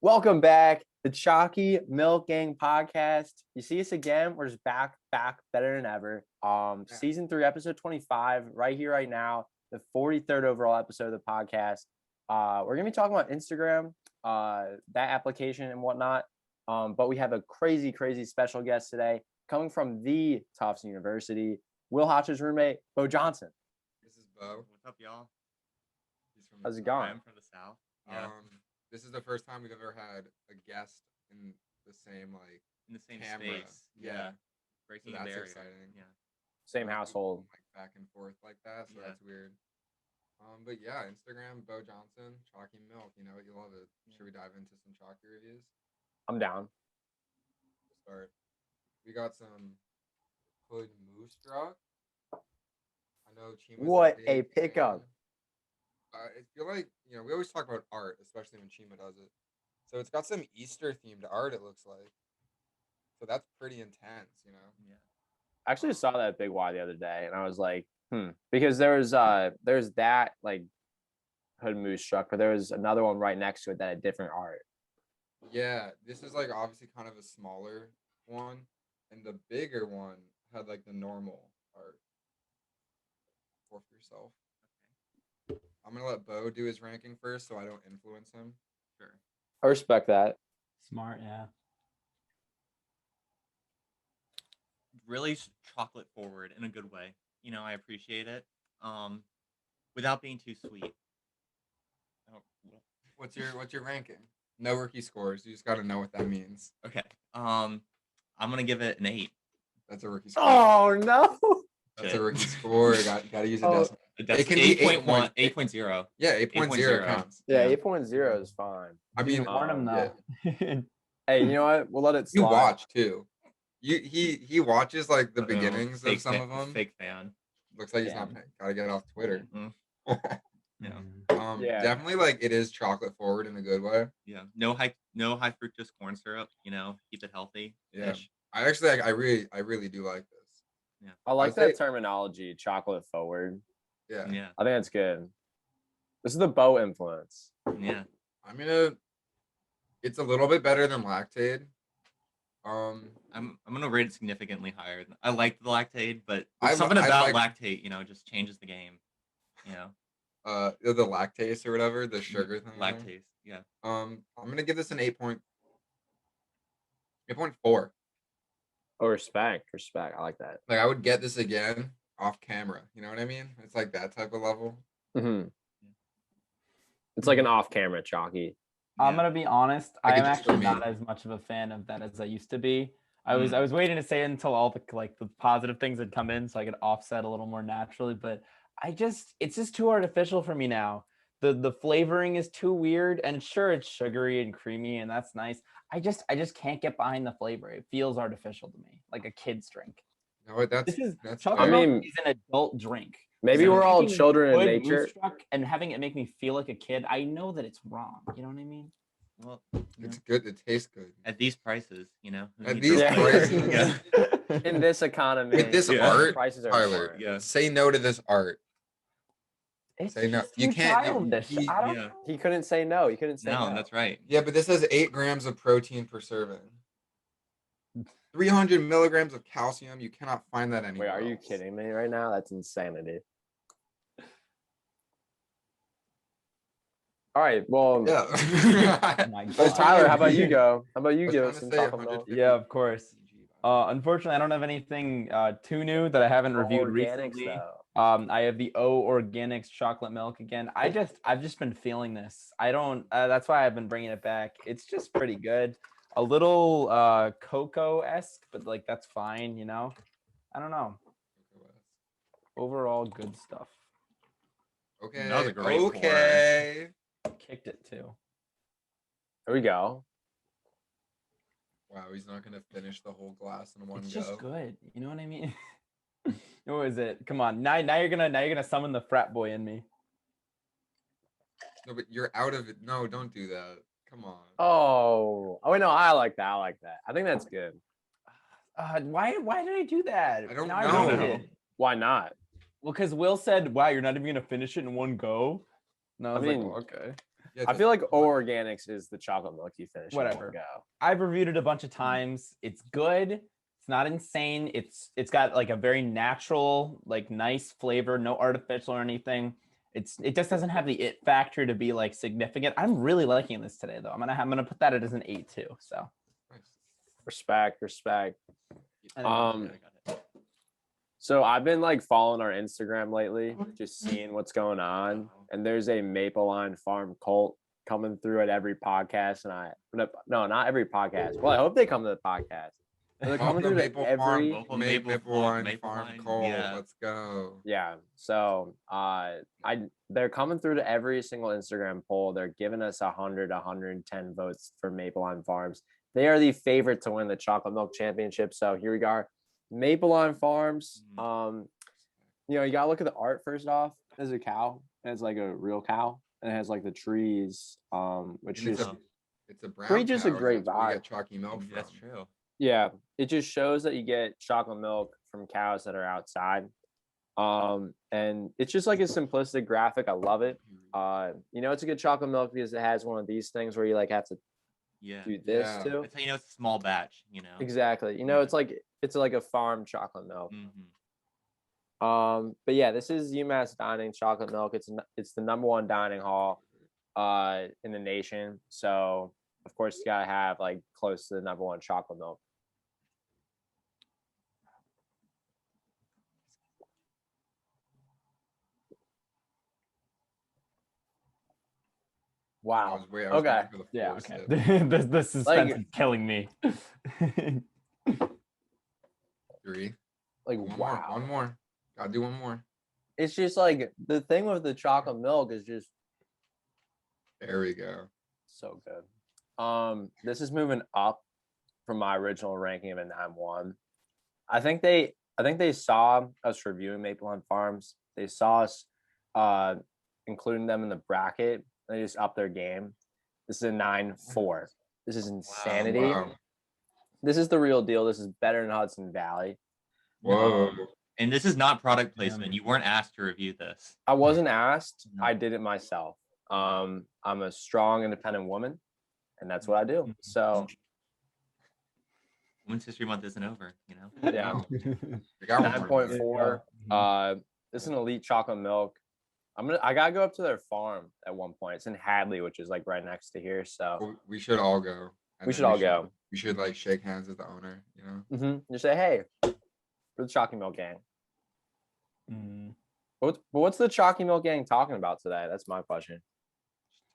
Welcome back, the Chalky Milk Gang podcast. You see us again. We're just back, better than ever. Season 3, episode 25, right here, right now, the 43rd overall episode of the podcast. We're gonna be talking about Instagram, that application and whatnot. But we have a crazy special guest today, coming from the Tufts University, Will Hotch's roommate, Bo Johnson. This is Bo. What's up, y'all? How's it going? I'm from the South. Yeah. This is the first time we've ever had a guest in the same camera. Space. Yeah. Breaking so that's barrier. exciting. Yeah. Same household. Back and forth like that, so that's weird. But yeah, Instagram, Bo Johnson, Chalky Milk. You love it. Should we dive into some Chalky reviews? I'm down. We'll start. We got some Hood Moose Struck. I know Chima's What a big pickup. fan. I feel like, we always talk about art, especially when Chima does it. So it's got some Easter-themed art, it looks like. So that's pretty intense, Yeah. I actually saw that Big Y the other day, and I was like, because there's that, like, Hood Moose Struck, but there was another one right next to it that had different art. Yeah, this is, like, obviously kind of a smaller one, and the bigger one had, like, the normal art. For yourself. I'm going to let Bo do his ranking first so I don't influence him. Sure. I respect that. Smart, yeah. Really chocolate forward in a good way. I appreciate it. Without being too sweet. What's your ranking? No rookie scores. You just got to know what that means. Okay. I'm gonna give it an 8. That's a rookie score. Oh no! That's a rookie score. Got to use a decimal. It can be 8.1, 8.0. Yeah, 8.0 counts. Yeah, 8.0 is fine. I mean, warn him though. Yeah. Hey, you know what? We'll let it slide. You watch too. He watches like the beginnings of some of them. Fake fan. Looks like he's not paying. Gotta get off Twitter. Yeah. Definitely like it is chocolate forward in a good way. Yeah. No high fructose corn syrup. Keep it healthy. Yeah. I actually I really do like this. Yeah. I like that terminology, chocolate forward. Yeah. Yeah. I think that's good. This is the Bo influence. Yeah. It's a little bit better than Lactaid. I'm gonna rate it significantly higher. I like the Lactaid, but something about Lactaid, just changes the game. The lactase or whatever, the sugar thing. Lactase, yeah. I'm gonna give this an 8.4. Oh, respect. I like that. Like I would get this again off camera. You know what I mean? It's like that type of level. Mm-hmm. It's like an off-camera Chalky. I'm gonna be honest. Like I'm it just actually for not me. as much of a fan of that as I used to be. I was waiting to say it until all the the positive things had come in, so I could offset a little more naturally. But it's just too artificial for me now. The flavoring is too weird, and sure it's sugary and creamy, and that's nice. I just can't get behind the flavor. It feels artificial to me, like a kid's drink. No, that's chocolate fair. milk is an adult drink. Maybe we're all children in nature. And having it make me feel like a kid, I know that it's wrong. You know what I mean? Well, it's good. It tastes good at these prices. At these prices, Yeah. In this economy, with this art, prices are Tyler. smart. Yeah. Say no to this art. It's Say no. just You too can't. childish. I don't know. He couldn't say no. He couldn't say no. No, that's right. Yeah, but this has 8 grams of protein per serving. 300 milligrams of calcium. You cannot find that anywhere. Wait, are you else. kidding me right now? That's insanity. All right. Well, Yeah. Oh my so God. Tyler, how about you go? How about you I was give trying us to some say chocolate milk? 150 Yeah, of course. Unfortunately, I don't have anything too new that I haven't reviewed Organics, recently. though. I have the O Organics chocolate milk again. I've just been feeling this. I don't. That's why I've been bringing it back. It's just pretty good. A little cocoa-esque, but like that's fine. I don't know. Overall, good stuff. Okay. That was a great Okay. Kicked it too. Here we go. Wow, he's not gonna finish the whole glass in one It's go. just good. You know what I mean? What is it? Come on. Now you're gonna summon the frat boy in me. No, but you're out of it. No, don't do that. Come on. Oh, wait, no, I like that. I think that's good. Why did I do that? I don't Now know. hate it. Why not? Well, because Will said, "Wow, you're not even gonna finish it in one go." No, I was mean, like, well, okay. Yeah, I feel like organics is the chocolate milk you finish. in one Whatever. go. I've reviewed it a bunch of times. It's good. It's not insane. It's got like a very natural, like nice flavor, no artificial or anything. It just doesn't have the it factor to be like significant. I'm really liking this today though. I'm gonna put that as an 8 too. So Respect. I didn't know. Yeah, I got it. So I've been like following our Instagram lately, just seeing what's going on. And there's a Mapleline farm cult coming through at every podcast. No, not every podcast. Well, I hope they come to the podcast. But they're coming through to every. Mapleline Farm Cole. Yeah. Let's go. Yeah. So they're coming through to every single Instagram poll. They're giving us 100, 110 votes for Mapleline Farms. They are the favorite to win the chocolate milk championship. So here we are. Mapleline Farms. You gotta look at the art first off. There's a cow. It's like a real cow. And it has like the trees. Which And is it's a brown. pretty just a cow, great that's where we vibe. get chalky milk from. That's true. Yeah, it just shows that you get chocolate milk from cows that are outside. And it's just like a simplistic graphic. I love it. It's a good chocolate milk because it has one of these things where you like have to Yeah. do this Yeah. too. It's how you know it's a small batch, Exactly. It's like a farm chocolate milk. Mm-hmm. But yeah, this is UMass Dining chocolate milk. It's the #1 dining hall in the nation. So of course you gotta have like close to the #1 chocolate milk. Wow. Okay. Yeah, okay. The suspense is killing me. 3. Like wow. One more. Gotta do one more. It's just like the thing with the chocolate milk is just There we go. so good. This is moving up from my original ranking of a 9-1. I think they saw us reviewing Mapleline Farms. They saw us including them in the bracket. They just upped their game. This is a 9-4. This is insanity. Wow. This is the real deal. This is better than Hudson Valley. Whoa. And this is not product placement. You weren't asked to review this. I wasn't asked. No. I did it myself. I'm a strong, independent woman, and that's what I do. So Women's History Month isn't over, yeah, I got one more. 9.4. This is an elite chocolate milk. I gotta go up to their farm at one point. It's in Hadley, which is like right next to here. So Well, we should all go. And we then should all go. We should like shake hands with the owner, Just say, hey, for the Chalky Milk Gang. Mm. What's the Chalky Milk Gang talking about today? That's my question.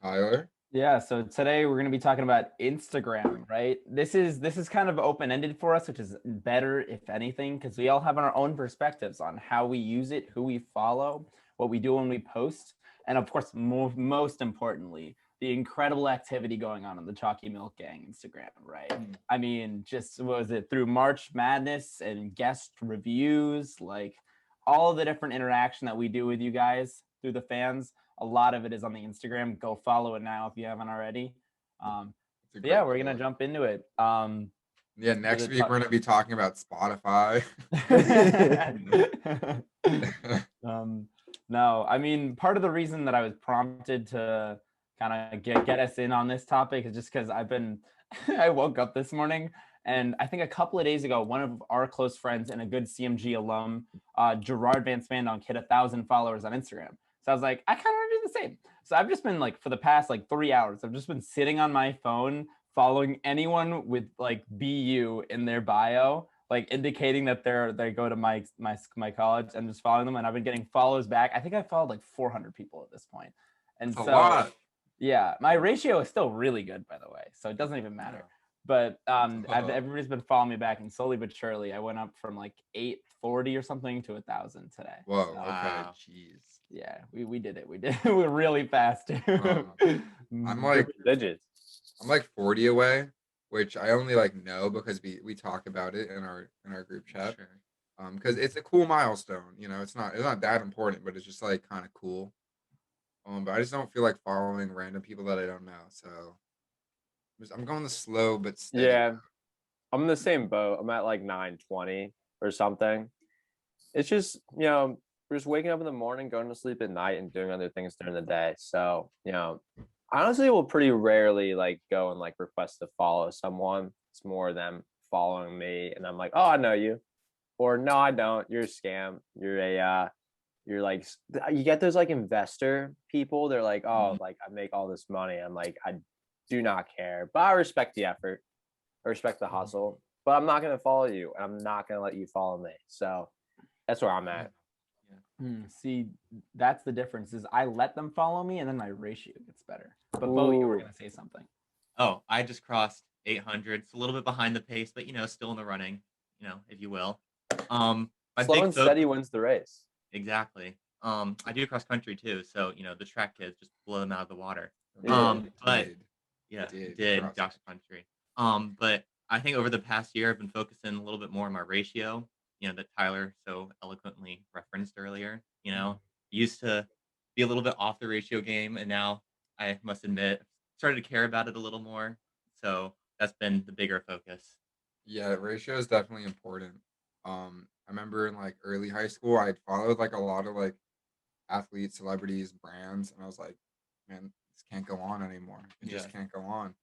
Tyler? Yeah, so today we're going to be talking about Instagram, right? This is kind of open-ended for us, which is better if anything, because we all have our own perspectives on how we use it, who we follow, what we do when we post, and of course, most importantly, the incredible activity going on the Chalky Milk Gang Instagram, right? I mean, just what was it, through March Madness and guest reviews, like all the different interaction that we do with you guys through the fans. A lot of it is on the Instagram. Go follow it now if you haven't already. But yeah, we're gonna jump into it. Yeah, next week we're gonna be talking about Spotify. No, I mean, part of the reason that I was prompted to kind of get us in on this topic is just because I woke up this morning and I think a couple of days ago, one of our close friends and a good CMG alum, Gerard Van Spandonk, hit 1,000 followers on Instagram. So I was like, I kind of want to do the same. So I've just been like, for the past like 3 hours, I've just been sitting on my phone following anyone with like BU in their bio, like indicating that they go to my college, and just following them. And I've been getting follows back. I think I followed like 400 people at this point. And That's so a lot. yeah, my ratio is still really good, by the way. So it doesn't even matter. But everybody's been following me back, and slowly but surely, I went up from like 840 or something to 1,000 today. Whoa. So, Okay. Jeez. yeah, we did it. We did it. We're really fast. I'm like digits. I'm like 40 away, which I only like know because we talk about it in our group chat. Sure. Because it's a cool milestone. It's not that important, but it's just like kind of cool. But I just don't feel like following random people that I don't know. So I'm going the slow but steady. Yeah, I'm in the same boat. I'm at like 920 or something. It's just, we're just waking up in the morning, going to sleep at night, and doing other things during the day. So, I honestly will pretty rarely like go and like request to follow someone. It's more them following me, and I'm like, oh, I know you, or no, I don't. You're a scam. You're like you get those like investor people. They're like, oh, like I make all this money. I'm like, I do not care, but I respect the effort. I respect the hustle, but I'm not gonna follow you, and I'm not gonna let you follow me. So that's where I'm at. See, that's the difference. Is I let them follow me, and then my ratio gets better. But Bo, you were Ooh. gonna say something. Oh, I just crossed 800. It's a little bit behind the pace, but still in the running, if you will. My Slow big and steady wins the race. exactly. I do cross country too, so the track kids just blow them out of the water. Yeah. But Did did cross cross country. But I think over the past year, I've been focusing a little bit more on my ratio. That Tyler so eloquently referenced earlier. Used to be a little bit off the ratio game, and now I must admit, started to care about it a little more. So that's been the bigger focus. Yeah, ratio is definitely important. I remember in like early high school, I'd followed like a lot of like athletes, celebrities, brands, and I was like, man, this can't go on anymore. It Yeah. just can't go on.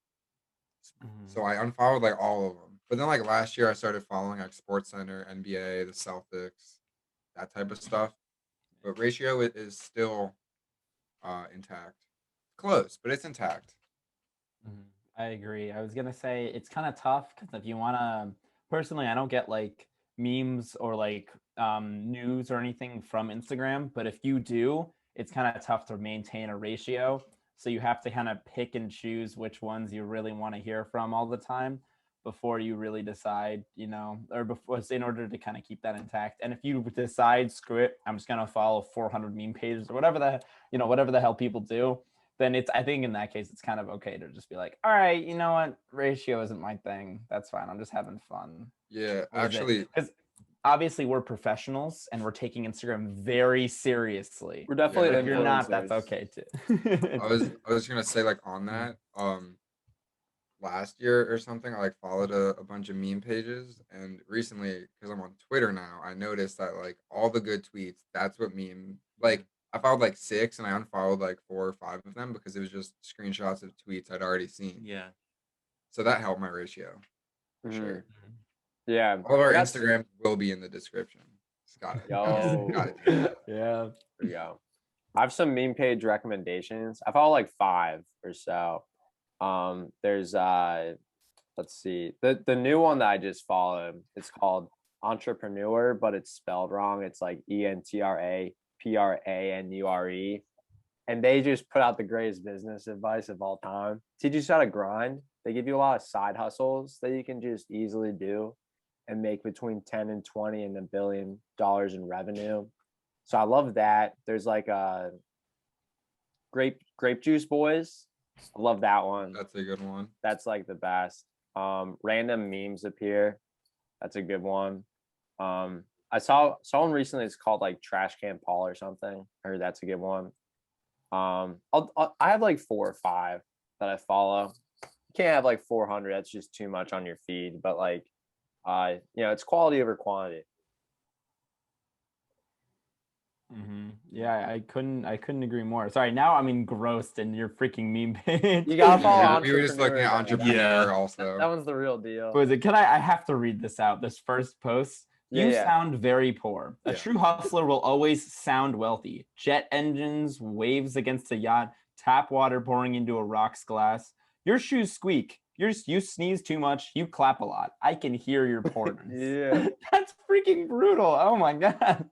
So I unfollowed like all of them. But then like last year, I started following like Sports Center, NBA, the Celtics, that type of stuff. But ratio is still intact, close, but it's intact. I agree. I was gonna say it's kind of tough because if you wanna, personally, I don't get like memes or like news or anything from Instagram. But if you do, it's kind of tough to maintain a ratio. So you have to kind of pick and choose which ones you really want to hear from all the time before you really decide, or before in order to kind of keep that intact. And if you decide, screw it, I'm just gonna follow 400 meme pages or whatever the hell people do, then I think in that case, it's kind of okay to just be like, all right, you know what? Ratio isn't my thing. That's fine. I'm just having fun. Yeah, actually, because obviously we're professionals and we're taking Instagram very seriously. We're definitely Yeah. If you're not, that's influencers. okay too. I was gonna say like on that, last year or something, I like followed a bunch of meme pages, and recently, because I'm on Twitter now, I noticed that like all the good tweets, that's what meme like. I followed like 6, and I unfollowed like 4 or 5 of them because it was just screenshots of tweets I'd already seen. Yeah. So that helped my ratio for Mhm. sure. Yeah. All of our I got Instagrams will be in the description. Just got it. Yo. Got it. Yeah. There we go. I have some meme page recommendations. I follow like 5 or so. There's let's see. The new one that I just followed, it's called Entrepreneur, but it's spelled wrong. It's like ENTRAPRANURE. And they just put out the greatest business advice of all time. Teach you how to grind. They give you a lot of side hustles that you can just easily do and make between 10 and 20 and $1 billion in revenue. So I love that. There's like a grape juice boys. I love that one. That's a good one. That's like the best. Random memes appear. That's a good one. I saw one recently. It's called like Trash Can Paul or something. I heard that's a good one. I have like 4 or 5 that I follow. You can't have like 400. That's just too much on your feed. But like, it's quality over quantity. Yeah, I couldn't agree more. Sorry, now I'm engrossed in your freaking meme page. You gotta follow. We were just looking at Entrepreneur. Entrepreneur Yeah. also. That one's the real deal. Was it? I have to read this out. This first post. You Yeah. sound very poor. A Yeah. true hustler will always sound wealthy. Jet engines, waves against a yacht, tap water pouring into a rocks glass. Your shoes squeak. You sneeze too much. You clap a lot. I can hear your porters. Yeah. That's freaking brutal. Oh my god.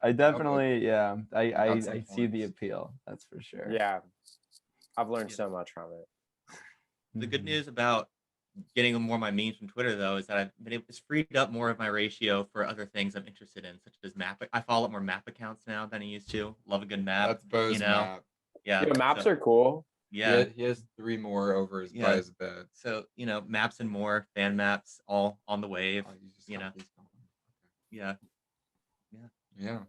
I definitely, yeah. I some see the points. appeal. That's for sure. Yeah. I've learned so much from it. The good news about getting more of my memes from Twitter, though, is that I've been able, it's freed up more of my ratio for other things I'm interested in, such as map. I follow up more map accounts now than I used to. Love a good map. That's Bo's map. Yeah. Maps are cool. Yeah. He has 3 more over his by his bed. So, maps and more, fan maps, all on the wave. Oh, you just you got know. these going. Yeah. Yeah.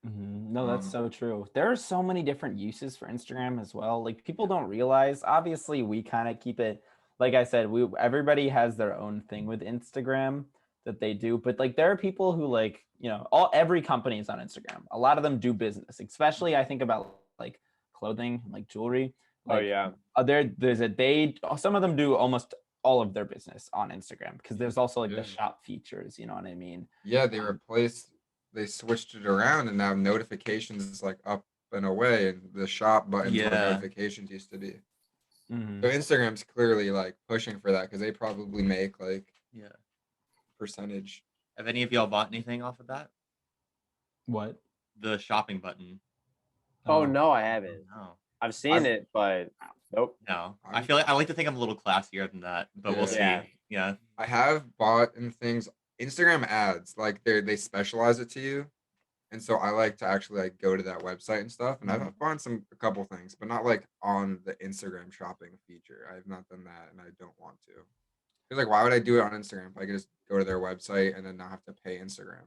No, that's so true. There are so many different uses for Instagram as well. Like people don't realize. Obviously, we kind of keep it. Like I said, everybody has their own thing with Instagram that they do. But like there are people who like every company is on Instagram. A lot of them do business. Especially I think about like clothing, like jewelry. Oh Like, yeah. some of them do almost all of their business on Instagram because there's also like Yeah. the shop features. You know what I mean? Yeah, they switched it around, and now notifications is like up and away, and the shop buttons where Yeah. notifications used to be. Mhm. So Instagram's clearly like pushing for that because they probably make like Yeah. percentage. Have any of y'all bought anything off of that? What? The shopping button. Oh no, I haven't. No. I've seen it, but nope. No. I I'm- feel like I like to think I'm a little classier than that, but we'll see. Yeah. Yeah. I have bought in things Instagram ads, like they specialize it to you. And so I like to actually like go to that website and stuff. And I've bought a couple things, but not like on the Instagram shopping feature. I have not done that and I don't want to. Because like why would I do it on Instagram if I could just go to their website and then not have to pay Instagram?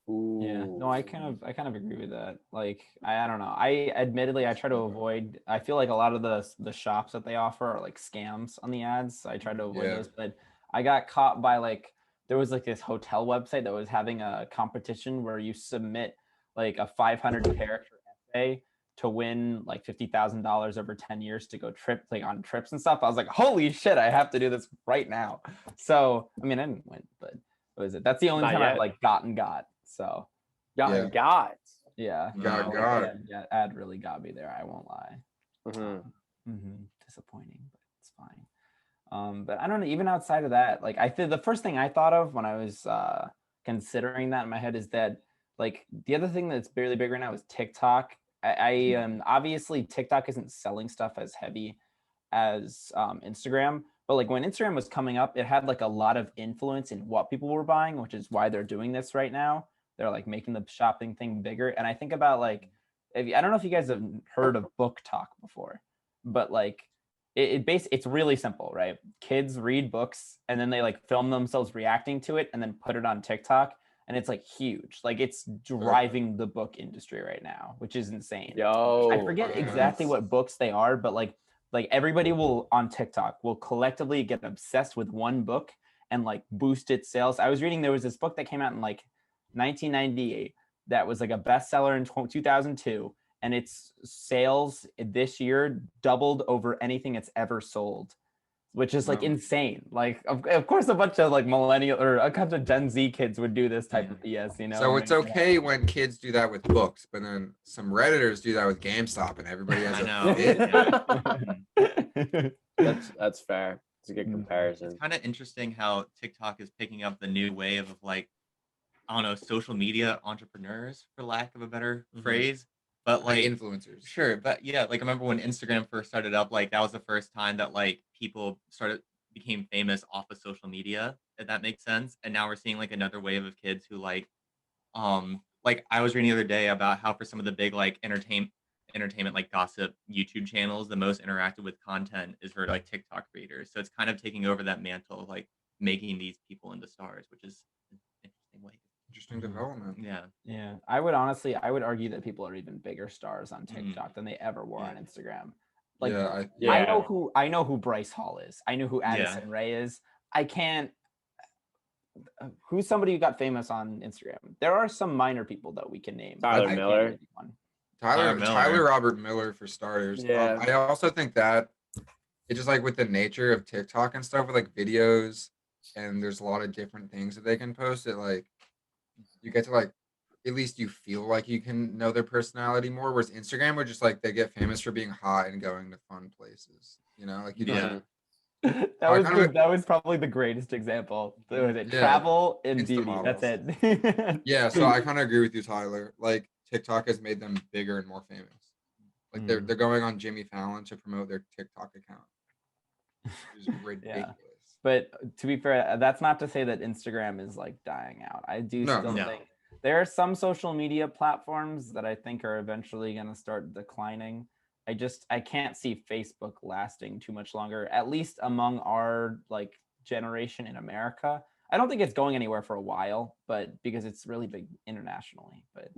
Yeah, no, I kind of agree with that. Like, I don't know. I admittedly I try to avoid. I feel like a lot of the shops that they offer are like scams on the ads. So I try to avoid Yeah. those. But I got caught by like there was like this hotel website that was having a competition where you submit like a 500 character essay to win like $50,000 over 10 years to go on trips and stuff. I was like, holy shit, I have to do this right now. So I mean, I didn't win, but what is it? That's the only Not time yet. I've like got. So Yeah. Yeah. yeah, Got Oh, it. yeah, ad really got me there. I won't lie. Disappointing, but it's fine. But I don't know. Even outside of that, like I think the first thing I thought of when I was considering that in my head is that like the other thing that's barely big right now is TikTok. I obviously TikTok isn't selling stuff as heavy as Instagram, but like when Instagram was coming up, it had like a lot of influence in what people were buying, which is why they're doing this right now. They're like making the shopping thing bigger. And I think about like, I don't know if you guys have heard of Book Talk before, but like it's really simple, right? Kids read books and then they like film themselves reacting to it and then put it on TikTok. And it's like huge. Like it's driving the book industry right now, which is insane. Yo. I forget exactly what books they are, but like everybody will on TikTok will collectively get obsessed with one book and like boost its sales. I was reading there was this book that came out in like 1998 that was like a bestseller in 2002, and its sales this year doubled over anything it's ever sold, which is like Wow. insane. Like of course a bunch of like millennial or a bunch of Gen Z kids would do this type of BS, you know. So it's okay when kids do that with books, but then some Redditors do that with GameStop and everybody has I a know. fit. That's fair. It's a good comparison. It's kind of interesting how TikTok is picking up the new wave of like, I don't know, social media entrepreneurs, for lack of a better phrase. But Like like influencers. Sure, but yeah, like I remember when Instagram first started up, like that was the first time that like people became famous off of social media, if that makes sense. And now we're seeing like another wave of kids who like I was reading the other day about how for some of the big like entertainment like gossip YouTube channels, the most interactive with content is for like TikTok creators. So it's kind of taking over that mantle of like making these people into stars, which is an interesting way. Interesting development. Yeah. I would argue that people are even bigger stars on TikTok than they ever were on Instagram. Like I know who Bryce Hall is. I know who Addison Rae is. I can't who's somebody who got famous on Instagram? There are some minor people that we can name. Tyler Miller. Tyler Robert Miller for starters. Yeah. I also think that it's just like with the nature of TikTok and stuff with like videos and there's a lot of different things that they can post, it like you get to like at least you feel like you can know their personality more. Whereas Instagram would just like they get famous for being hot and going to fun places. You know, like you don't. That was probably the greatest example. Travel and beauty. That's it. Yeah, so I kind of agree with you, Tyler. Like TikTok has made them bigger and more famous. Like they're going on Jimmy Fallon to promote their TikTok account. Which is ridiculous. But to be fair, that's not to say that Instagram is like dying out. I do still think there are some social media platforms that I think are eventually going to start declining. I can't see Facebook lasting too much longer, at least among our like generation in America. I don't think it's going anywhere for a while, but because it's really big internationally. But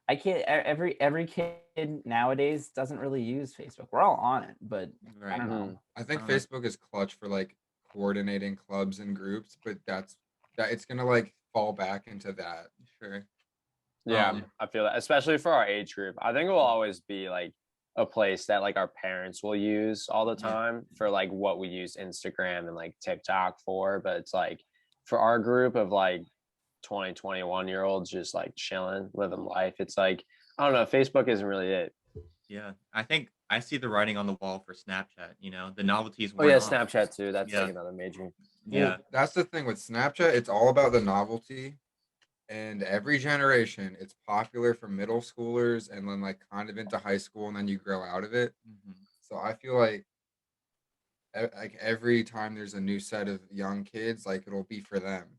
I can't. Every kid nowadays doesn't really use Facebook. We're all on it, but I don't know. I think Facebook is clutch for like coordinating clubs and groups, but that it's gonna like fall back into that. Sure. Yeah, Um, I feel that, especially for our age group. I think it will always be like a place that like our parents will use all the Yeah. time for like what we use Instagram and like TikTok for. But it's like for our group of like 20, 21 year olds just like chilling, living life. It's like, I don't know, Facebook isn't really it. Yeah, I think I see the writing on the wall for Snapchat. You know, the novelty's Oh worn yeah, off. Snapchat too. That's Yeah. like another major. Yeah. Well, that's the thing with Snapchat. It's all about the novelty, and every generation, it's popular for middle schoolers, and then like kind of into high school, and then you grow out of it. Mhm. So I feel like like every time there's a new set of young kids, like it'll be for them.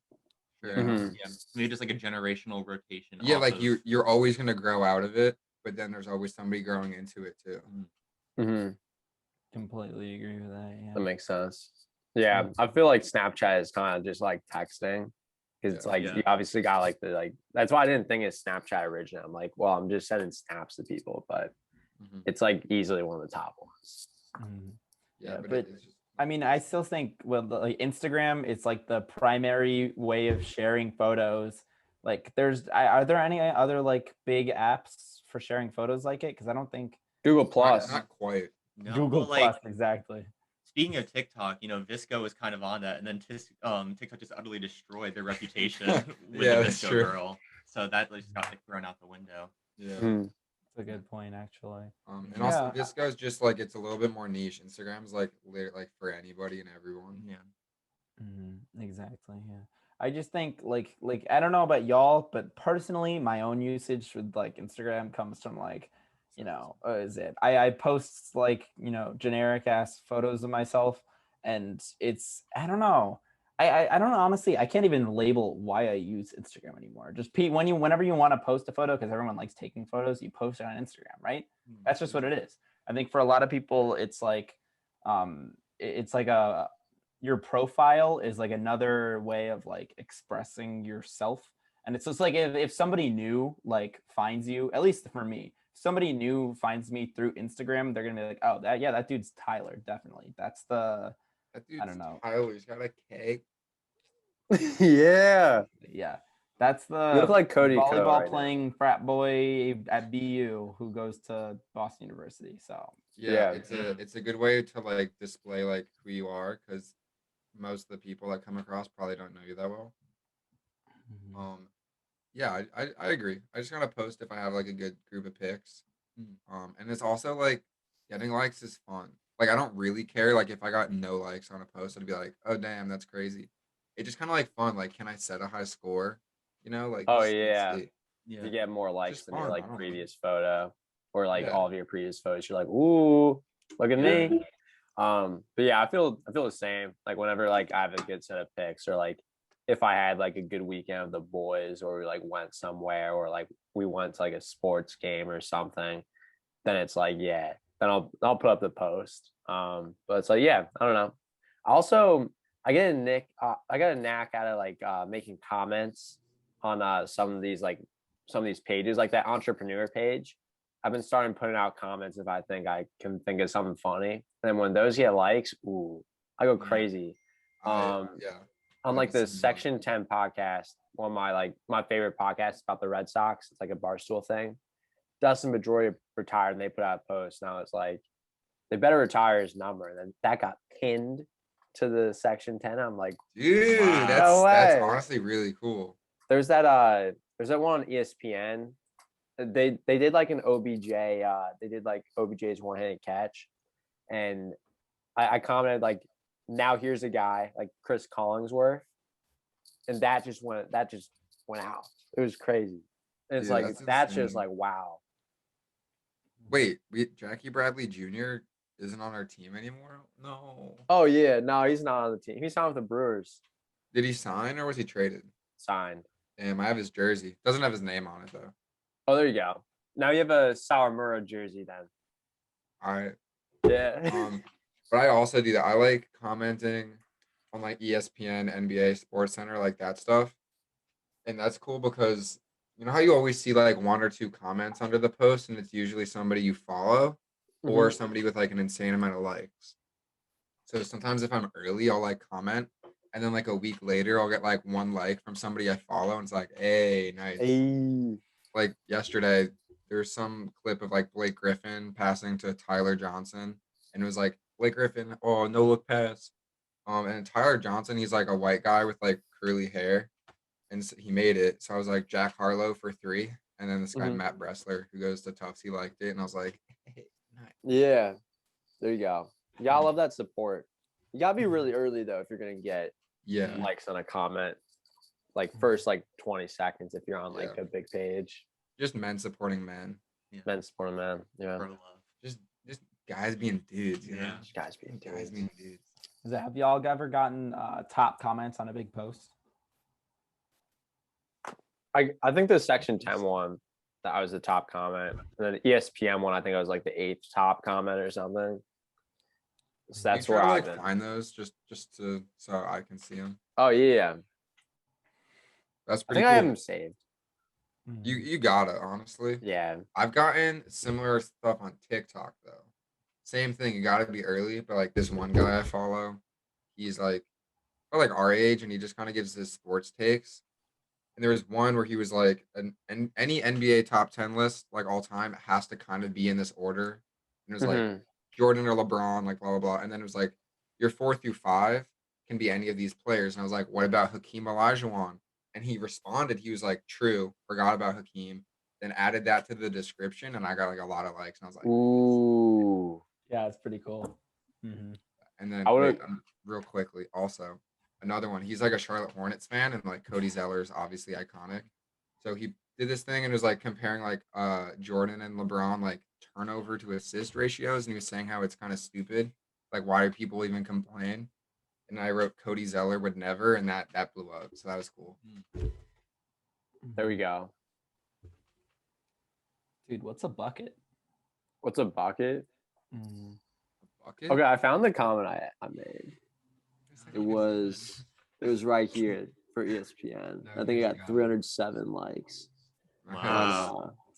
Yeah. You know? Mhm. Yeah. Maybe just like a generational rotation. Yeah, off like of, you're always gonna grow out of it, but then there's always somebody growing into it too. Hmm. Completely agree with that. That Yeah. makes sense. Yeah, I feel like Snapchat is kind of just like texting because it's Yeah. like Yeah. you obviously got like the like. That's why I didn't think it's Snapchat originally. I'm like, well, I'm just sending snaps to people, but Mhm. it's like easily one of the top ones. Mhm. Yeah, Yeah, but but it's just I mean, I still think like Instagram, it's like the primary way of sharing photos. Like, are there any other like big apps for sharing photos like it? Because I don't think Google not, Plus. not quite. No, Google well, like Plus exactly. speaking of TikTok, you know, Visco was kind of on that, and then TikTok just utterly destroyed their reputation with Yeah, the that's Visco true. girl. So that just got like thrown out the window. Yeah. Mm. That's a good point, actually. And also Yeah. this guy's just like it's a little bit more niche. Instagram's like like for anybody and everyone. Yeah. Exactly. Yeah. I just think like I don't know about y'all, but personally, my own usage with like Instagram comes from like, is it? I post like generic ass photos of myself, and it's I don't know. I don't know, honestly. I can't even label why I use Instagram anymore. Just whenever you want to post a photo, because everyone likes taking photos, you post it on Instagram, right? That's just what it is. I think for a lot of people, it's like, it's like your profile is like another way of like expressing yourself. And it's just like if somebody new like finds you, at least for me, if somebody new finds me through Instagram, they're gonna be like, oh, that dude's Tyler, definitely. That's the That I dude's don't know. Tyler's got a cake. Yeah, Yeah. That's you look the like Cody Ko volleyball right now. playing frat boy at BU who goes to Boston University. So Yeah, Yeah. it's a good way to like display like who you are because most of the people that come across probably don't know you that well. Yeah, I agree. I just gotta post if I have like a good group of pics. And it's also like getting likes is fun. Like I don't really care. Like if I got no likes on a post, I'd be like, oh damn, that's crazy. It's just kind of like fun. Like, can I set a high score? You know, like Oh let's yeah, see. Yeah. you get more likes just than your fun, I like don't know. previous photo or like Yeah. all of your previous photos. You're like, ooh, look at Yeah. me. But yeah, I feel the same. Like whenever like I have a good set of pics, or like if I had like a good weekend with the boys, or we like went somewhere, or like we went to like a sports game or something, then it's like, yeah, then I'll put up the post. But it's like, yeah, I don't know. Also, I get a knack out of like making comments on some of these pages, like that entrepreneur page. I've been starting putting out comments if I think I can think of something funny. And then when those get likes, ooh, I go crazy. Yeah. On Like like the the same Section 10 podcast, one of my favorite podcasts about the Red Sox. It's like a barstool thing. Dustin Pedroia retired and they put out a post. Now it's like they better retire his number. And then that got pinned to the Section 10. I'm like, Dude, Wow. No that's way. honestly really cool. there's that one on ESPN. They did like an OBJ, they did like OBJ's one-handed catch. And I commented like, now here's a guy like Chris Collingsworth. And that just went out. It was crazy. And it's Dude, like that's just insane. like wow. Wait, Jackie Bradley Jr. isn't on our team anymore? No. Oh yeah, no, he's not on the team. He's signed with the Brewers. Did he sign or was he traded? Signed. Damn, I have his jersey. Doesn't have his name on it though. Oh, there you go. Now you have a Sawamura jersey then. All right. Yeah. But I also do that. I like commenting on like ESPN, NBA, Sports Center, like that stuff. And that's cool because you know how you always see like one or two comments under the post, and it's usually somebody you follow or somebody with like an insane amount of likes. So sometimes if I'm early, I'll like comment, and then like a week later, I'll get like one like from somebody I follow, and it's like, hey, nice. Hey. like yesterday, there's some clip of like Blake Griffin passing to Tyler Johnson, and it was like Blake Griffin, oh no look pass. And Tyler Johnson, he's like a white guy with like curly hair, and he made it. So I was like Jack Harlow for 3, and then this guy Matt Bressler who goes to Tufts, he liked it, and I was like, hey, nice. Yeah, there you go. Yeah, I love that support. You gotta be really early though if you're gonna get likes on a comment. Like first like 20 seconds if you're on like a big page. Just men supporting men. Yeah. Men supporting men. Yeah. Bro love. Just guys being dudes, you know? Just guys being dudes. Have y'all ever gotten top comments on a big post? I think the Section 10 one, that was the top comment. And then ESPN one, I think I was like the 8th top comment or something. So that's where I find those just to so I can see them. Oh yeah. That's I pretty think cool. I have them saved. You got it, honestly. Yeah. I've gotten similar stuff on TikTok though. Same thing, you gotta be early, but like this one guy I follow, he's like our age, and he just kind of gives his sports takes. And there was one where he was like, any NBA top 10 list, like all time, has to kind of be in this order. And it was like Jordan or LeBron, like blah, blah, blah. And then it was like, your 4 through 5 can be any of these players. And I was like, what about Hakeem Olajuwon? And he responded, he was like, true, forgot about Hakeem. Then added that to the description, and I got like a lot of likes. And I was like, ooh. Yeah, it's pretty cool. And then real quickly, also another one. He's like a Charlotte Hornets fan, and like Cody Zeller is obviously iconic. So he did this thing and was like comparing like Jordan and LeBron like turnover to assist ratios, and he was saying how it's kind of stupid. Like, why do people even complain? And I wrote Cody Zeller would never, and that blew up. So that was cool. There we go. Dude, what's a bucket? What's a bucket? Bucket? Okay, I found the comment I made. It was right here for ESPN. I think I got 307 likes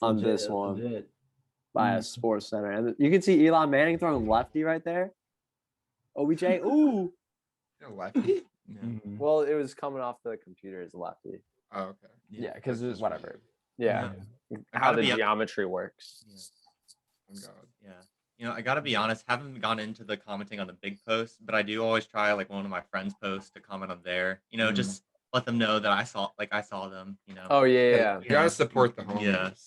on this one by a Sports Center, and you can see Eli Manning throwing lefty right there. OBJ, ooh, lefty. Well, it was coming off the computer as lefty. Oh, okay. Yeah, because it's whatever. Yeah, how the geometry works. Oh God. Yeah. You know, I gotta be honest, haven't gone into the commenting on the big posts, but I do always try like one of my friends' posts to comment on there. You know, just let them know that I saw them. You know. Oh yeah. You gotta support the homies. Yes.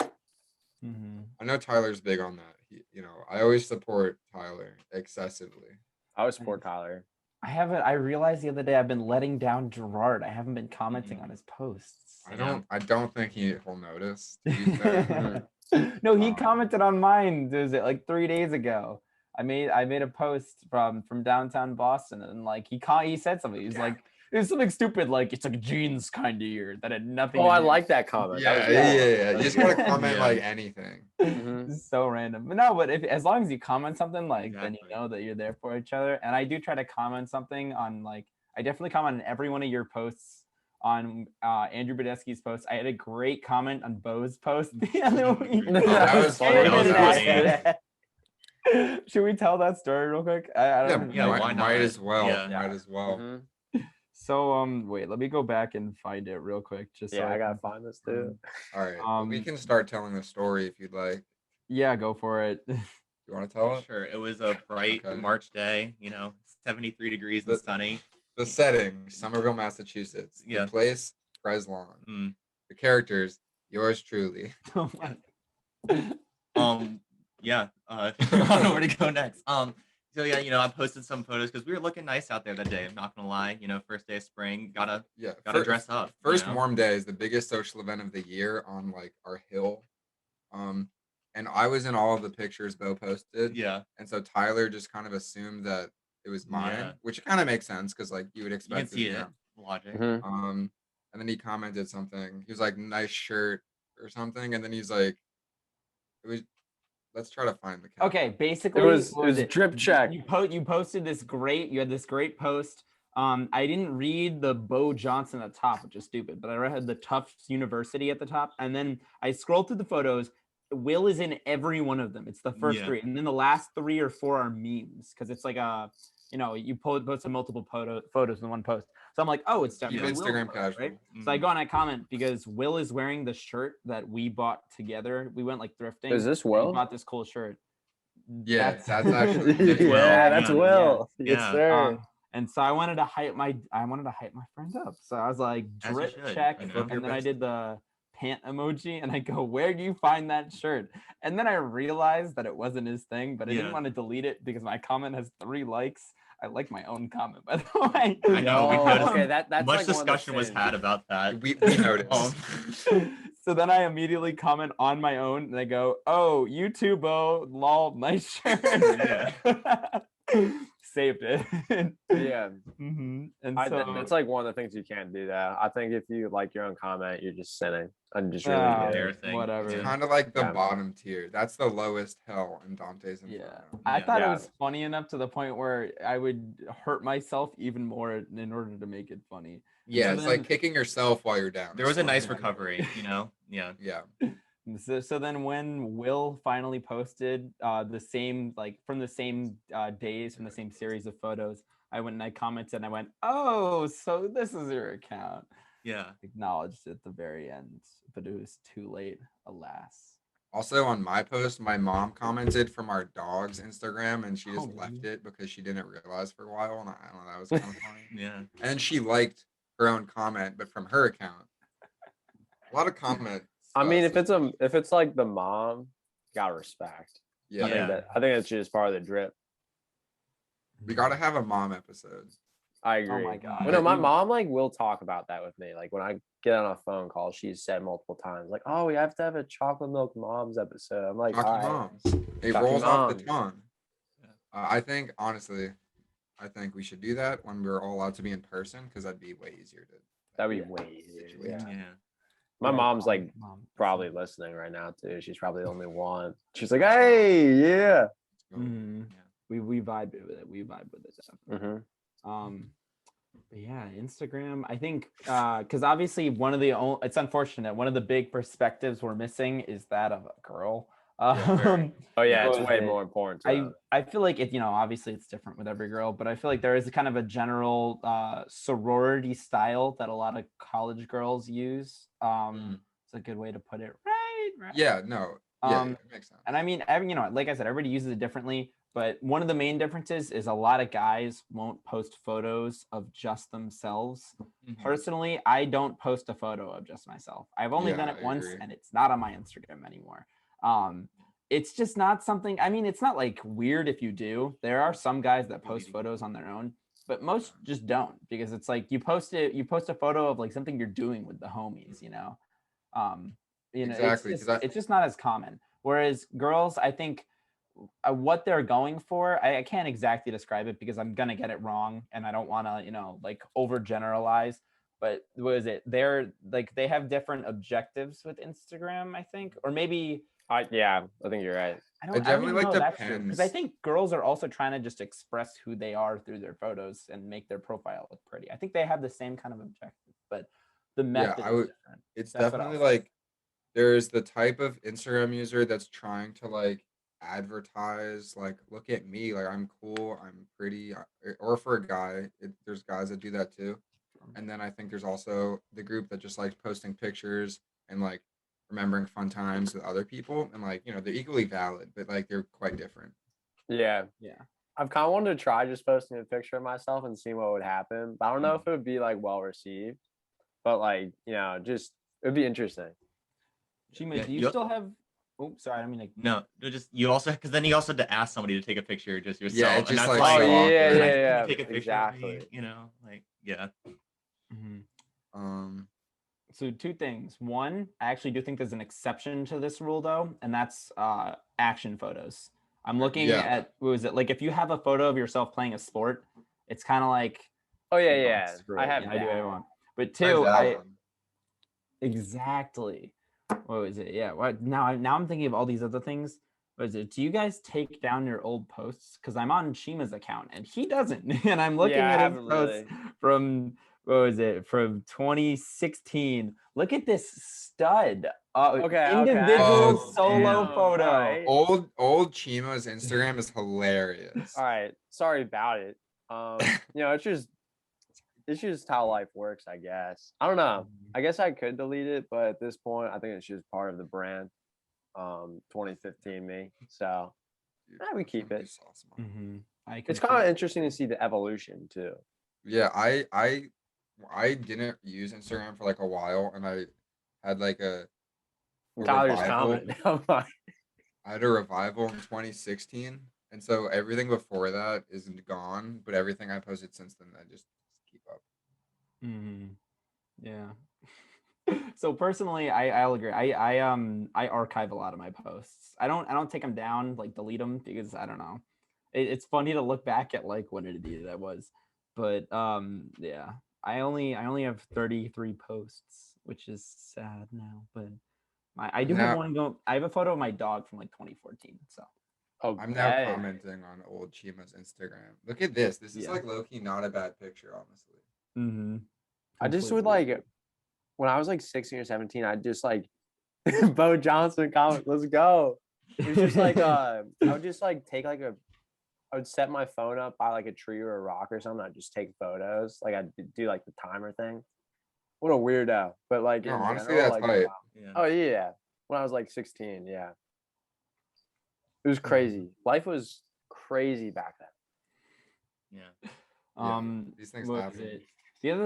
I know Tyler's big on that. I always support Tyler excessively. I always support Tyler. I realized the other day I've been letting down Gerard. I haven't been commenting on his posts. I don't think he'll notice. To be fair. No, he commented on mine. Was it like 3 days ago? I made a post from downtown Boston, and like he said something. He's like, it was something stupid, like it's like a jeans kind of year that had nothing. Oh, I like that comment. Yeah. You just gotta comment like anything. It's so random, but as long as you comment something, like then you know that you're there for each other. And I do try to comment something on like I definitely comment on every one of your posts. On Andrew Badesky's post, I had a great comment on Bo's post the other week. That was funny. Should we tell that story real quick? I don't know. Why not? Might as well. Might as well. So wait, let me go back and find it real quick. I gotta find this too. All right, we can start telling the story if you'd like. Yeah, go for it. You want to tell it? Sure. It was a bright March day. 73 degrees and sunny. The setting, Somerville, Massachusetts. The place, Breslon. The characters, yours truly. Yeah. I don't know where to go next. So yeah, I posted some photos because we were looking nice out there that day. I'm not gonna lie. First day of spring, gotta dress up. First warm day is the biggest social event of the year on like our hill. And I was in all of the pictures Bo posted. Yeah. And so Tyler just kind of assumed that it was mine, which kind of makes sense because like you would expect. You can see it. Logic. And then he commented something. He was like, "Nice shirt" or something, and then he's like, "It was." Let's try to find the caption. Okay, basically it was drip check. You posted this great. You had this great post. I didn't read the Bo Johnson at the top, which is stupid, but I read the Tufts University at the top, and then I scrolled through the photos. Will is in every one of them. It's the first 3, and then the last 3 or 4 are memes because it's like you posted multiple photos in one post. So I'm like, oh, it's Keep definitely Will's Instagram photo, casual. right? So I go and I comment because Will is wearing the shirt that we bought together. We went like thrifting. Is this and Will? he bought this cool shirt. Yeah, that's actually That's yeah, Will. that's Yeah. Will. Yeah. Yes, sir. And so I wanted to hype my friend up. So I was like, As you drip should, check, you know? and then I did the pant emoji, and I go, where do you find that shirt? And then I realized that it wasn't his thing, but I didn't Yeah. want to delete it because my comment has 3 likes. I like my own comment, by the way. I know, we Oh, noticed. okay, that's Much like one of the discussion was sins. had about that. we noticed. So then I immediately comment on my own and I go, oh, you too, Bo. Lol, nice shirt. Saved it. Yeah. And That's like one of the things you can't do that. I think if you like your own comment, you're just sinning. I'm just really Embarrassing. whatever. It's Yeah. kind of like the Yeah. bottom tier. That's the lowest hell in Dante's Inferno. I thought it Yeah. was funny enough to the point where I would hurt myself even more in order to make it funny. Yeah, So it's then- like kicking yourself while you're down. There was a It's nice fun. recovery, you know? Yeah. Yeah. So then when Will finally posted the same, like from the same days, from the same series of photos, I went and I commented and I went, oh, so this is your account. Yeah. Acknowledged at the very end, but it was too late, alas. Also on my post, my mom commented from our dog's Instagram and she just Oh, left it because she didn't realize for a while. And I don't know, that was kind of funny. Yeah. And she liked her own comment, but from her account. A lot of comments. I mean, if it's like the mom, gotta respect. Yeah, I think that's just part of the drip. we gotta have a mom episode. I agree. Oh my god. Well, no, my mom like will talk about that with me. Like when I get on a phone call, she's said multiple times, like, "Oh, we have to have a chocolate milk moms episode." I'm like, Talking "All right." moms. It Talking rolls off the moms. tongue. I think honestly, I think we should do that when we're all allowed to be in person because that'd be way easier to. That'd be Yeah. way easier. Situation. Yeah. Yeah. My Yeah, mom's like mom. probably listening right now too. She's probably the only one. She's like, "Hey, yeah." Mhm. Yeah. We vibe with it. We vibe with it. Definitely. Mm-hmm. But yeah, Instagram. I think because obviously it's unfortunate. One of the big perspectives we're missing is that of a girl. very. Oh yeah, it's What way is it? more important. To I feel like it, obviously it's different with every girl, but I feel like there is kind of a general sorority style that a lot of college girls use. It's a good way to put it. Right. Yeah, no. Yeah, it makes sense. And I mean, like I said, everybody uses it differently. But one of the main differences is a lot of guys won't post photos of just themselves. Mhm. Personally, I don't post a photo of just myself. I've only done it I once agree. and it's not on my Instagram anymore. It's just not something, I mean, it's not like weird if you do. There are some guys that post photos on their own, but most just don't because it's like you post a photo of like something you're doing with the homies, Exactly, it's just not as common. Whereas girls, I think what they're going for, I can't exactly describe it because I'm gonna get it wrong and I don't want to like overgeneralize, but what is it, they have different objectives with Instagram, I think, or maybe I think you're right. I It don't definitely, even like, know that's true because I depends. think girls are also trying to just express who they are through their photos and make their profile look pretty. I think they have the same kind of objective, but the method is different. It's That's what definitely I'll say. like there's the type of Instagram user that's trying to like advertise, like, look at me, like I'm cool, I'm pretty, or for a guy, there's guys that do that too. And then I think there's also the group that just likes posting pictures and like remembering fun times with other people, and like they're equally valid, but like they're quite different. Yeah. Yeah. I've kind of wanted to try just posting a picture of myself and see what would happen. But I don't know if it would be like well received. But like, just it'd be interesting. Chima, Yeah, do you you- still have? Oh, sorry. I mean, like, No, just you also because then you also had to ask somebody to take a picture just yourself. Yeah, and just that's like why- so awkward. Can I- yeah, can you take a picture of me? exactly. Like yeah. So 2 things. One, I actually do think there's an exception to this rule though, and that's action photos. I'm looking Yeah. at what was it like if you have a photo of yourself playing a sport, it's kind of like Oh yeah. screw I it, have I do what I that. want. But I have 2, that one. exactly. What was it? Yeah. What now I'm thinking of all these other things. What is it? Do you guys take down your old posts? Because I'm on Chima's account and he doesn't. And I'm looking Yeah, I at his haven't posts really. from what was it? From 2016. Look at this stud. Individual Oh, solo damn. photo. Alright. Old Chima's Instagram is hilarious. All right. Sorry about it. It's just it's just how life works, I guess. I don't know. I guess I could delete it, but at this point, I think it's just part of the brand. 2015 me. So Dude, we that's keep gonna be it. sauce, man. Mm-hmm. It's kind of interesting to see the evolution too. Yeah, I didn't use Instagram for like a while, and I had like a Tyler's revival. commenting. I'm like, I had a revival in 2016, and so everything before that is gone, but everything I posted since then, I just keep up. Mm-hmm. Yeah. So personally, I'll agree. I archive a lot of my posts. I don't take them down, like delete them, because I don't know. It's funny to look back at like what an idiot I was. But yeah. I only have 33 posts, which is sad now. But I do have Now one go. I have a photo of my dog from like 2014. So I'm now okay. commenting on old Chima's Instagram. Look at this. This is Yeah. like low key not a bad picture, honestly. mm-hmm. I just would Completely. like when I was like 16 or 17, I'd just like Bo Johnson comment, let's go. It was just like I would just like take like I would set my phone up by like a tree or a rock or something. I'd just take photos. Like I'd do like the timer thing. What a weirdo. But like No, in honestly, general, that's like hype. Yeah. oh yeah. When I was like 16, yeah. It was Mm-hmm. crazy. Life was crazy back then. Yeah. These things What was happen. it?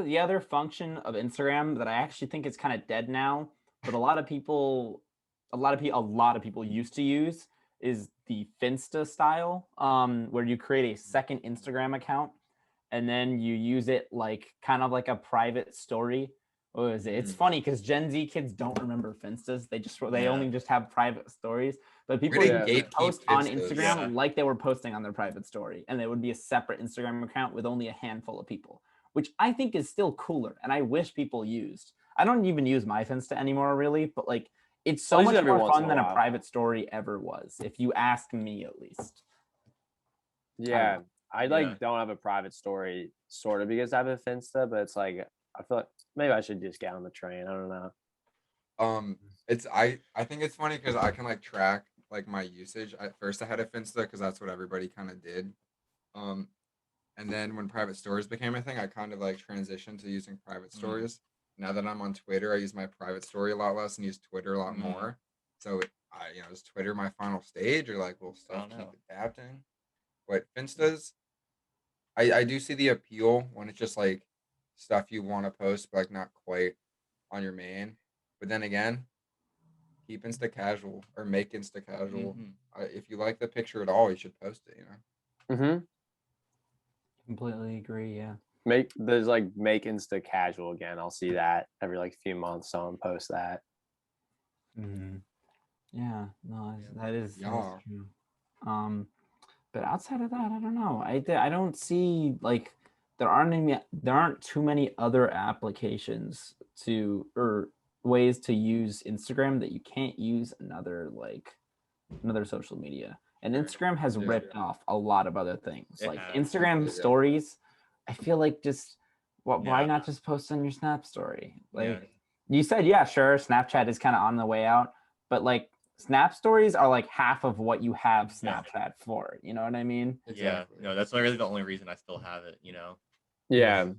The other function of Instagram that I actually think is kind of dead now, but a lot of people used to use is the Finsta style, where you create a second Instagram account and then you use it like kind of like a private story. What is it? It's funny because Gen Z kids don't remember Finstas. They only just have private stories. But people Way to used to gatekeep post on Finstas. Instagram Yeah. like they were posting on their private story, and it would be a separate Instagram account with only a handful of people, which I think is still cooler, and I wish people used. I don't even use my Finsta anymore, really, but like it's so I'll use much it every more once in fun a than a while. private story ever was, if you ask me, at least. Yeah. I like Yeah. don't have a private story sort of because I have a Finsta, but it's like I feel like maybe I should just get on the train. I don't know. It's I think it's funny because I can like track like my usage. At first, I had a Finsta because that's what everybody kind of did. Um, and then when private stories became a thing, I kind of like transitioned to using private stories. Now that I'm on Twitter, I use my private story a lot less and use Twitter a lot more. So is Twitter my final stage or like will stuff keep know. adapting? But Finstas, I do see the appeal when it's just like stuff you want to post, but like not quite on your main. But then again, keep Insta casual or make Insta casual. If you like the picture at all, you should post it. Mm-hmm. Completely agree. Yeah. Make Insta casual again. I'll see that every like few months. Someone post that. Mm-hmm. Yeah. No, that is Yeah. true. But outside of that, I don't know. I don't see like there aren't too many other applications or ways to use Instagram that you can't use another social media. And Instagram has Yeah. ripped off a lot of other things. It Like has. Instagram Yeah. stories, I feel like just why Yeah. not just post on your Snap story? Like Yeah. you said, yeah, sure, Snapchat is kind of on the way out, but like Snap stories are like half of what you have Snapchat for. You know what I mean? Exactly. Yeah. No, that's really the only reason I still have it. Yeah.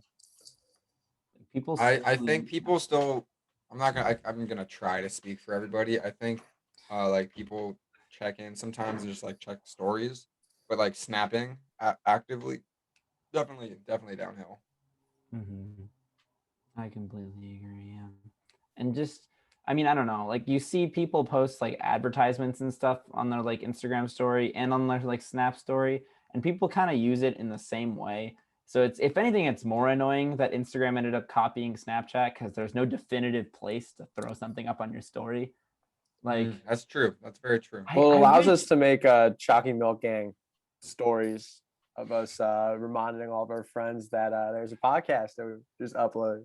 People. I think people still. I'm gonna try to speak for everybody. I think, like people check in sometimes and just like check stories, but like snapping actively, definitely downhill. Mm-hmm. I completely agree. Yeah. And just, I mean, I don't know. Like you see people post like advertisements and stuff on their like Instagram story and on their like Snap story, and people kind of use it in the same way. So it's, if anything, it's more annoying that Instagram ended up copying Snapchat because there's no definitive place to throw something up on your story. Like That's true. That's very true. Well, it I allows wish- us to make Chalky Milk Gang stories of us reminding all of our friends that there's a podcast that we just upload.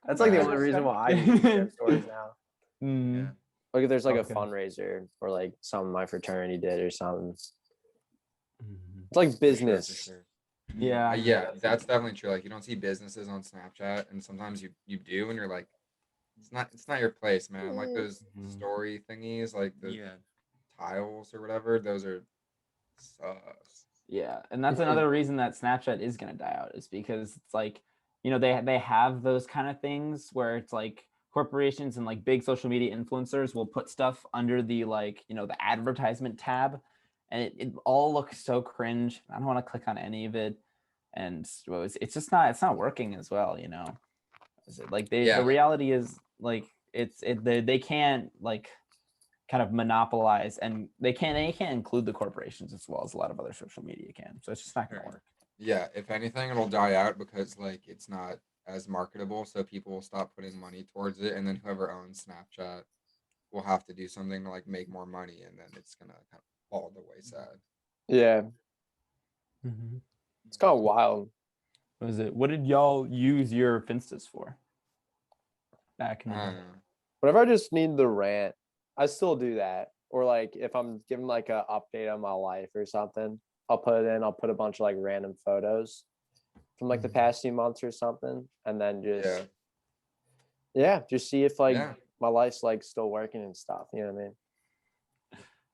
That's like the only reason why I use Instagram stories now. Mm, Like if there's like Okay. a fundraiser or like something my fraternity did or something. mhm. It's like For business. sure. Yeah. Yeah, that's definitely true. Like you don't see businesses on Snapchat, and sometimes you do, and you're like, it's not your place, man. Like those Mhm. story thingies, like the Yeah. tiles or whatever, those are sus. Yeah, and that's another reason that Snapchat is going to die out is because it's like, they have those kind of things where it's like corporations and like big social media influencers will put stuff under the like, the advertisement tab, and it all looks so cringe. I don't want to click on any of it, and it's just not working as well. Like the reality is like they can't like kind of monopolize, and they can't include the corporations as well as a lot of other social media can. So it's just not gonna work. Yeah, if anything, it'll die out because like it's not as marketable, so people will stop putting money towards it, and then whoever owns Snapchat will have to do something to like make more money, and then it's gonna kind of fall the wayside. Yeah. It's kind of wild. What did y'all use your Finstas for back in the day? Whenever I just need the rant, I still do that. Or like if I'm giving like an update on my life or something, I'll put a bunch of like random photos from like the past few months or something, and then just see if like my life's like still working and stuff. You know what I mean?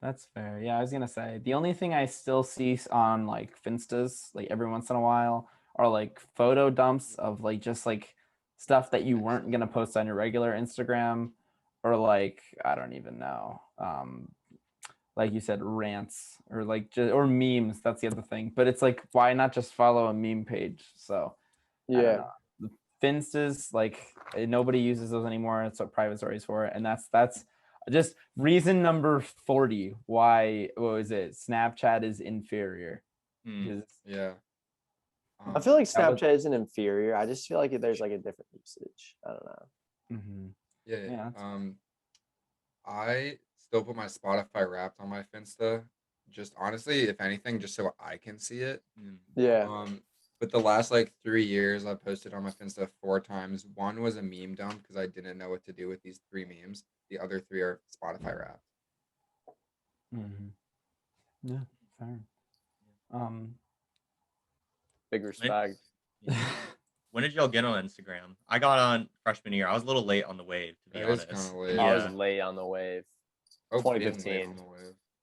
That's fair. Yeah, I was gonna say the only thing I still see on like Finstas like every once in a while are like photo dumps of like just like stuff that you weren't gonna post on your regular Instagram, or like I don't even know. Like you said, rants or like or memes. That's the other thing. But it's like, why not just follow a meme page? So I don't know. The Finstas, like nobody uses those anymore. That's what private stories for, and that's just reason number 40 why Snapchat is inferior. Yeah. I feel like Snapchat isn't inferior. I just feel like there's like a different usage. I don't know. Yeah. I still put my Spotify Wrapped on my Finsta. Just honestly, if anything, just so I can see it. Yeah. But the last like 3 years, I posted on my Finsta 4 times. One was a meme dump because I didn't know what to do with these 3 memes. The other 3 are Spotify Wrapped. Yeah, fair. Big respect. When did y'all get on Instagram? I got on freshman year. I was a little late on the wave, to be honest. I was late on the wave. 2015.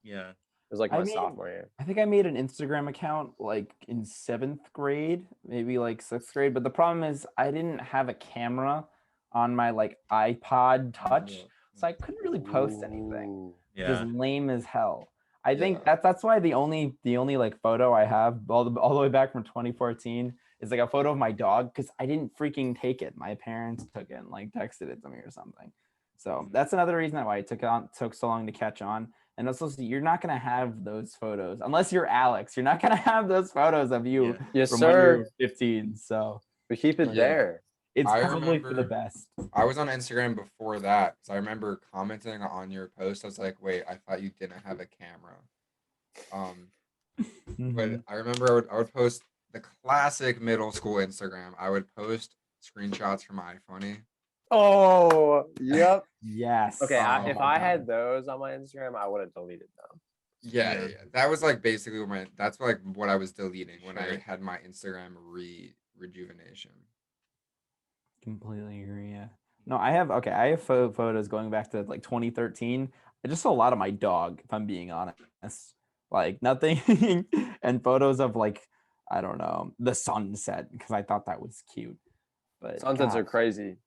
Yeah. It was like my sophomore year. I think I made an Instagram account like in 7th grade, maybe like 6th grade. But the problem is I didn't have a camera on my like iPod Touch, so I couldn't really post anything. Just lame as hell. I think that's why the only like photo I have all the way back from 2014 is like a photo of my dog, because I didn't freaking take it. My parents took it and like texted it to me or something. So that's another reason why it took so long to catch on. And also, you're not gonna have those photos unless you're Alex. You're not gonna have those photos of you from when you were 15. So we keep it there. It's probably for the best. I was on Instagram before that, so I remember commenting on your post. I was like, "Wait, I thought you didn't have a camera." But I remember I would post the classic middle school Instagram. I would post screenshots from iFunny. Oh, yep. Yes. Okay, if I had those on my Instagram, I would have deleted them. Yeah. That was like basically that's like what I was deleting when I had my Instagram rejuvenation. Completely agree. Yeah. No, I have photos going back to like 2013. I just saw a lot of my dog, if I'm being honest. Like nothing and photos of like, I don't know, the sunset, because I thought that was cute. But sunsets are crazy.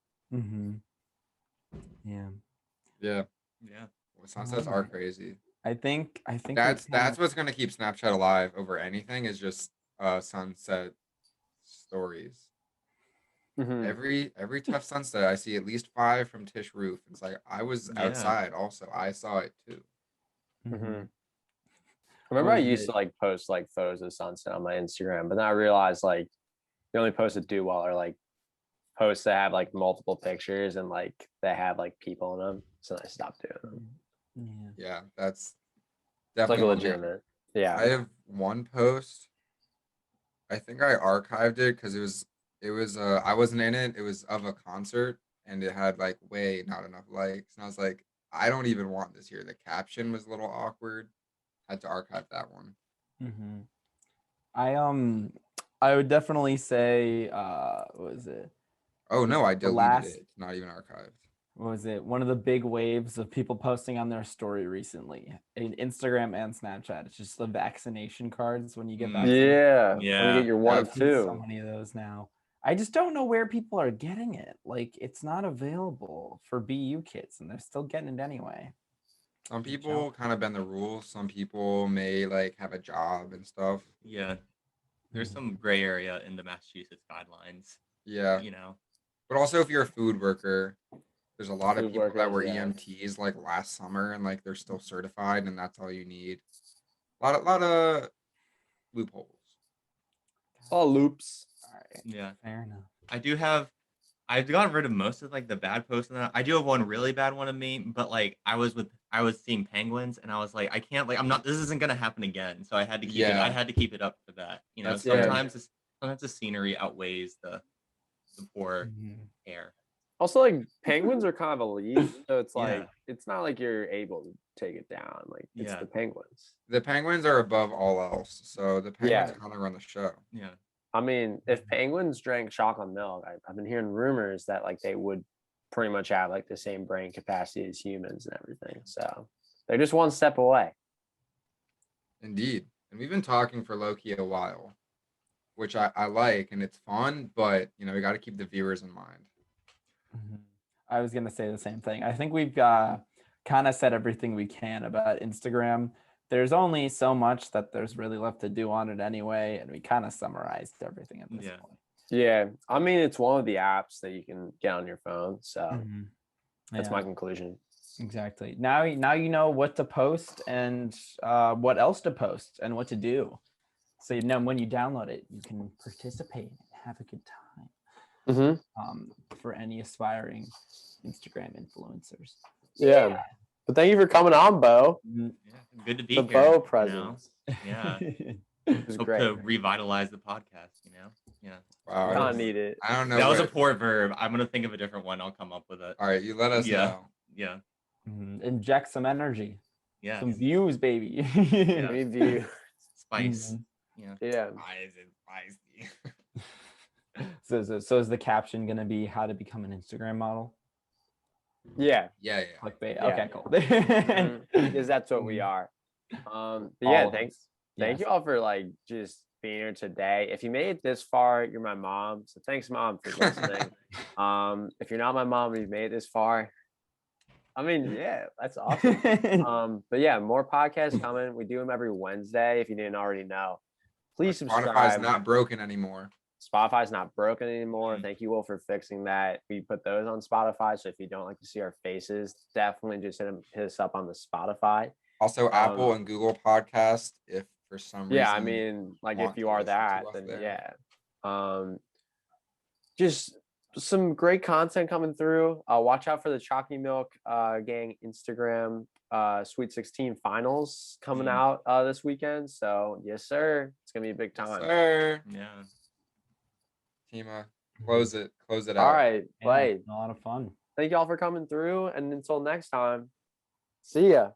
Yeah. Well, sunsets are crazy. I think that's what's gonna keep Snapchat alive over anything, is just sunset stories. Every tough sunset, I see at least 5 from Tish Roof. It's like I was outside also. I saw it too. Remember, I used to like post like photos of sunset on my Instagram, but then I realized like the only posts that do well are like posts that have like multiple pictures and like they have like people in them. So I stopped doing them. Yeah, that's definitely like legitimate. Yeah, I have one post. I think I archived it because it was I wasn't in it. It was of a concert and it had like way not enough likes, and I was like, I don't even want this here. The caption was a little awkward. Had to archive that one. I would definitely say what was it? Oh no, I deleted it. It's not even archived. What was it? One of the big waves of people posting on their story recently in Instagram and Snapchat. It's just the vaccination cards when you get vaccinated. When you get your 1 of 2. So many of those now. I just don't know where people are getting it. Like, it's not available for BU kids, and they're still getting it anyway. Some people kind of bend the rules. Some people may like have a job and stuff. Yeah, there's Mhm. some gray area in the Massachusetts guidelines. Yeah. You know. But also, if you're a food worker, there's a lot of Food people that workers, were yeah. EMTs like last summer, and like they're still certified, and that's all you need. Lot of loopholes. All loops. All right, Yeah. fair enough. I've gotten rid of most of like the bad posts in that. I do have one really bad one of me, but like I was seeing penguins and I was like, I can't, like, this isn't gonna happen again. So I had to keep it. I Yeah. had to keep it up for that. You know, That's fair. sometimes the scenery outweighs the poor Mhm. air. Also, like penguins are kind of elite, so it's Yeah. like it's not like you're able to take it down. Like it's Yeah. the penguins. The penguins are above all else, so the penguins Yeah. kind of run the show. Yeah. I mean, if penguins drank chocolate milk, I've been hearing rumors that like they would pretty much have like the same brain capacity as humans and everything. So they're just one step away. Indeed. And we've been talking for low-key a while, which I like, and it's fun, but you know, we got to keep the viewers in mind. Mhm. I was gonna say the same thing. I think we've kind of said everything we can about Instagram. There's only so much that there's really left to do on it anyway, and we kind of summarized everything at this Yeah. point. Yeah, I mean it's one of the apps that you can get on your phone. So Mhm. that's Yeah, my conclusion. exactly. Now you know what to post and what else to post and what to do. So you know when you download it, you can participate and have a good time. For any aspiring Instagram influencers. Yeah. But thank you for coming on, Bo. Yeah. Good to be The here. Bo you know? presence. Yeah. It was Hope great. to revitalize the podcast. You know. Yeah. Wow. Kinda that's- need it. I don't know. That was a what- poor verb. I'm gonna think of a different one. I'll come up with it. All right, you let us Yeah. know. Yeah. Inject some energy, Yeah. some views, baby. Yeah. Maybe you. Spice. Mhm. Yeah. Yeah. Spicy. So is the caption gonna be how to become an Instagram model? Yeah. Yeah. Clickbait. Yeah. Okay, cool. Because that's what we are. But yeah, thank Yes. you all for like just being here today. If you made it this far, you're my mom. So thanks, Mom, for listening. If you're not my mom and you've made it this far, I mean, yeah, that's awesome. But yeah, more podcasts coming. We do them every Wednesday. If you didn't already know, please Spotify's subscribe. not broken anymore. Spotify's not broken anymore. Thank you all for fixing that. We put those on Spotify. So if you don't like to see our faces, definitely just hit us up on the Spotify. Also, Apple and Google Podcast. If for some reason, Yeah, I mean, like if want you to are listen to that, us then there. yeah. Just some great content coming through. Watch out for the Chalky Milk Gang Instagram Sweet 16 finals coming out this weekend. So yes, sir. It's gonna be a big time. Sir. Yeah. Tima, close it out. All right, Yeah, play. a lot of fun. Thank y'all for coming through, and until next time, see ya.